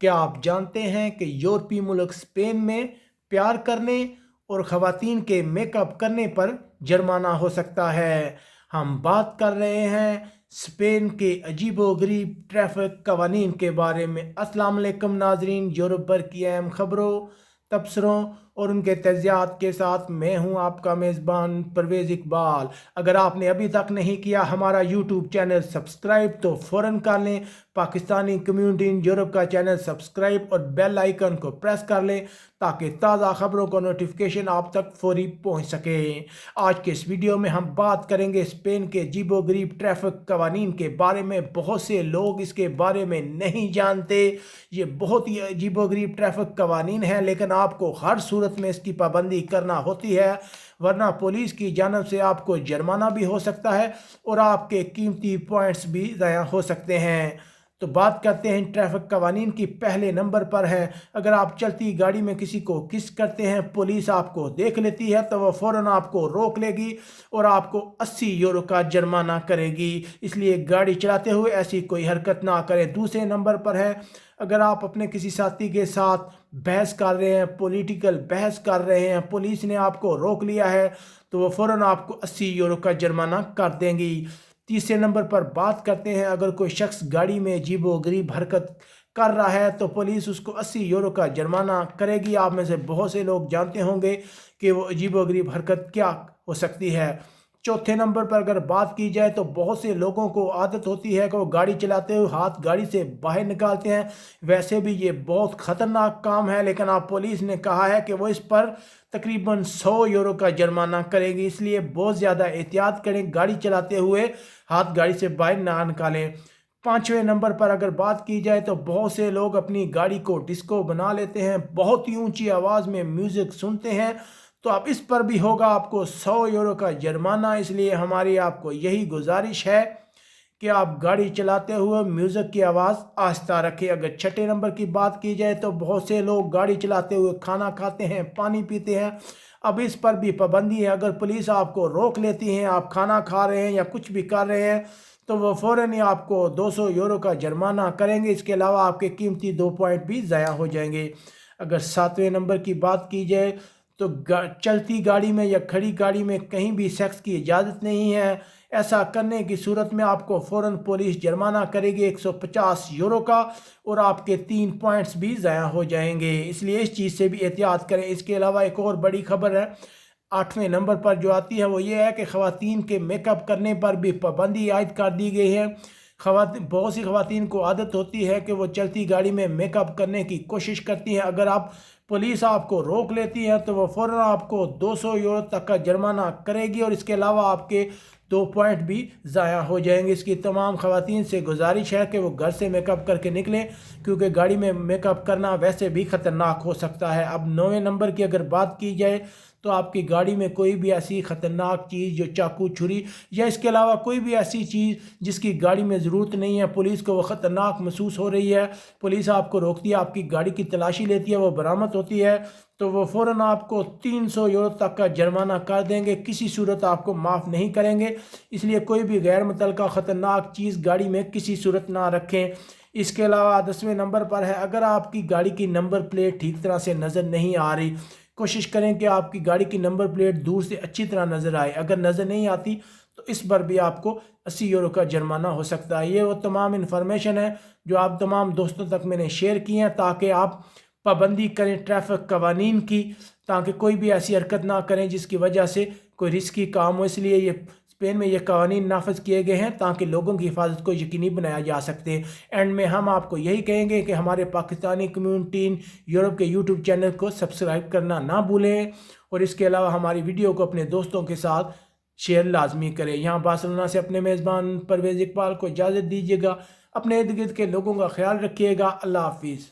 کیا آپ جانتے ہیں کہ یورپی ملک اسپین میں پیار کرنے اور خواتین کے میک اپ کرنے پر جرمانہ ہو سکتا ہے؟ ہم بات کر رہے ہیں اسپین کے عجیب و غریب ٹریفک قوانین کے بارے میں۔ السلام علیکم ناظرین، یورپ بھر کی اہم خبروں، تبصروں اور ان کے تجزیات کے ساتھ میں ہوں آپ کا میزبان پرویز اقبال۔ اگر آپ نے ابھی تک نہیں کیا ہمارا یوٹیوب چینل سبسکرائب تو فوراً کر لیں۔ پاکستانی کمیونٹی ان یورپ کا چینل سبسکرائب اور بیل آئیکن کو پریس کر لیں تاکہ تازہ خبروں کا نوٹیفیکیشن آپ تک فوری پہنچ سکے۔ آج کے اس ویڈیو میں ہم بات کریں گے اسپین کے عجیب و غریب ٹریفک قوانین کے بارے میں۔ بہت سے لوگ اس کے بارے میں نہیں جانتے۔ یہ بہت ہی عجیب و غریب ٹریفک قوانین ہیں، لیکن آپ کو ہر صورت میں اس کی پابندی کرنا ہوتی ہے، ورنہ پولیس کی جانب سے آپ کو جرمانہ بھی ہو سکتا ہے اور آپ کے قیمتی پوائنٹس بھی ضائع ہو سکتے ہیں۔ تو بات کرتے ہیں ٹریفک قوانین کی۔ پہلے نمبر پر ہے، اگر آپ چلتی گاڑی میں کسی کو کس کرتے ہیں، پولیس آپ کو دیکھ لیتی ہے تو وہ فوراً آپ کو روک لے گی اور آپ کو 80 یورو کا جرمانہ کرے گی۔ اس لیے گاڑی چلاتے ہوئے ایسی کوئی حرکت نہ کریں۔ دوسرے نمبر پر ہے، اگر آپ اپنے کسی ساتھی کے ساتھ بحث کر رہے ہیں، پولیٹیکل بحث کر رہے ہیں، پولیس نے آپ کو روک لیا ہے تو وہ فوراً آپ کو 80 یورو کا جرمانہ کر دیں گی۔ تیسرے نمبر پر بات کرتے ہیں، اگر کوئی شخص گاڑی میں عجیب و غریب حرکت کر رہا ہے تو پولیس اس کو 80 یورو کا جرمانہ کرے گی۔ آپ میں سے بہت سے لوگ جانتے ہوں گے کہ وہ عجیب و غریب حرکت کیا ہو سکتی ہے۔ چوتھے نمبر پر اگر بات کی جائے تو بہت سے لوگوں کو عادت ہوتی ہے کہ وہ گاڑی چلاتے ہوئے ہاتھ گاڑی سے باہر نکالتے ہیں۔ ویسے بھی یہ بہت خطرناک کام ہے، لیکن آپ پولیس نے کہا ہے کہ وہ اس پر تقریباً 100 یورو کا جرمانہ کرے گی۔ اس لیے بہت زیادہ احتیاط کریں، گاڑی چلاتے ہوئے ہاتھ گاڑی سے باہر نہ نکالیں۔ پانچویں نمبر پر اگر بات کی جائے تو بہت سے لوگ اپنی گاڑی کو ڈسکو بنا لیتے ہیں، بہت ہی اونچی آواز میں میوزک سنتے ہیں، تو اب اس پر بھی ہوگا آپ کو 100 یورو کا جرمانہ۔ اس لیے ہماری آپ کو یہی گزارش ہے کہ آپ گاڑی چلاتے ہوئے میوزک کی آواز آہستہ رکھیں۔ اگر چھٹے نمبر کی بات کی جائے تو بہت سے لوگ گاڑی چلاتے ہوئے کھانا کھاتے ہیں، پانی پیتے ہیں، اب اس پر بھی پابندی ہے۔ اگر پولیس آپ کو روک لیتی ہے، آپ کھانا کھا رہے ہیں یا کچھ بھی کر رہے ہیں تو وہ فوراً ہی آپ کو 200 یورو کا جرمانہ کریں گے۔ اس کے علاوہ آپ کے قیمتی 2 پوائنٹ بھی ضائع ہو جائیں گے۔ اگر ساتویں نمبر کی بات کی جائے تو چلتی گاڑی میں یا کھڑی گاڑی میں کہیں بھی سیکس کی اجازت نہیں ہے۔ ایسا کرنے کی صورت میں آپ کو فوراً پولیس جرمانہ کرے گی 150 یورو کا، اور آپ کے 3 پوائنٹس بھی ضائع ہو جائیں گے۔ اس لیے اس چیز سے بھی احتیاط کریں۔ اس کے علاوہ ایک اور بڑی خبر ہے، 8ویں نمبر پر جو آتی ہے وہ یہ ہے کہ خواتین کے میک اپ کرنے پر بھی پابندی عائد کر دی گئی ہے۔ بہت سی خواتین کو عادت ہوتی ہے کہ وہ چلتی گاڑی میں میک اپ کرنے کی کوشش کرتی ہیں۔ اگر پولیس آپ کو روک لیتی ہے تو وہ فوراً آپ کو 200 یورو تک کا جرمانہ کرے گی، اور اس کے علاوہ آپ کے 2 پوائنٹ بھی ضائع ہو جائیں گے۔ اس کی تمام خواتین سے گزارش ہے کہ وہ گھر سے میک اپ کر کے نکلیں، کیونکہ گاڑی میں میک اپ کرنا ویسے بھی خطرناک ہو سکتا ہے۔ اب 9ویں نمبر کی اگر بات کی جائے تو آپ کی گاڑی میں کوئی بھی ایسی خطرناک چیز جو چاقو، چھری یا اس کے علاوہ کوئی بھی ایسی چیز جس کی گاڑی میں ضرورت نہیں ہے، پولیس کو وہ خطرناک محسوس ہو رہی ہے، پولیس آپ کو روکتی ہے، آپ کی گاڑی کی تلاشی لیتی ہے، وہ برآمد ہوتی ہے تو وہ فوراً آپ کو 300 یورو تک کا جرمانہ کر دیں گے، کسی صورت آپ کو معاف نہیں کریں گے۔ اس لیے کوئی بھی غیر متعلقہ خطرناک چیز گاڑی میں کسی صورت نہ رکھیں۔ اس کے علاوہ 10ویں نمبر پر ہے، اگر آپ کی گاڑی کی نمبر پلیٹ ٹھیک طرح سے نظر نہیں آ رہی، کوشش کریں کہ آپ کی گاڑی کی نمبر پلیٹ دور سے اچھی طرح نظر آئے۔ اگر نظر نہیں آتی تو اس پر بھی آپ کو 80 یورو کا جرمانہ ہو سکتا ہے۔ یہ وہ تمام انفارمیشن ہے جو آپ تمام دوستوں تک میں نے شیئر کی ہیں، تاکہ آپ پابندی کریں ٹریفک قوانین کی، تاکہ کوئی بھی ایسی حرکت نہ کریں جس کی وجہ سے کوئی رسکی کام ہو۔ اس لیے اسپین میں یہ قوانین نافذ کیے گئے ہیں تاکہ لوگوں کی حفاظت کو یقینی بنایا جا سکتے۔ اینڈ میں ہم آپ کو یہی کہیں گے کہ ہمارے پاکستانی کمیونٹی یورپ کے یوٹیوب چینل کو سبسکرائب کرنا نہ بھولیں، اور اس کے علاوہ ہماری ویڈیو کو اپنے دوستوں کے ساتھ شیئر لازمی کریں۔ یہاں بارسلونا سے اپنے میزبان پرویز اقبال کو اجازت دیجیے گا۔ اپنے ارد گرد کے لوگوں کا خیال رکھیے گا۔ اللہ حافظ۔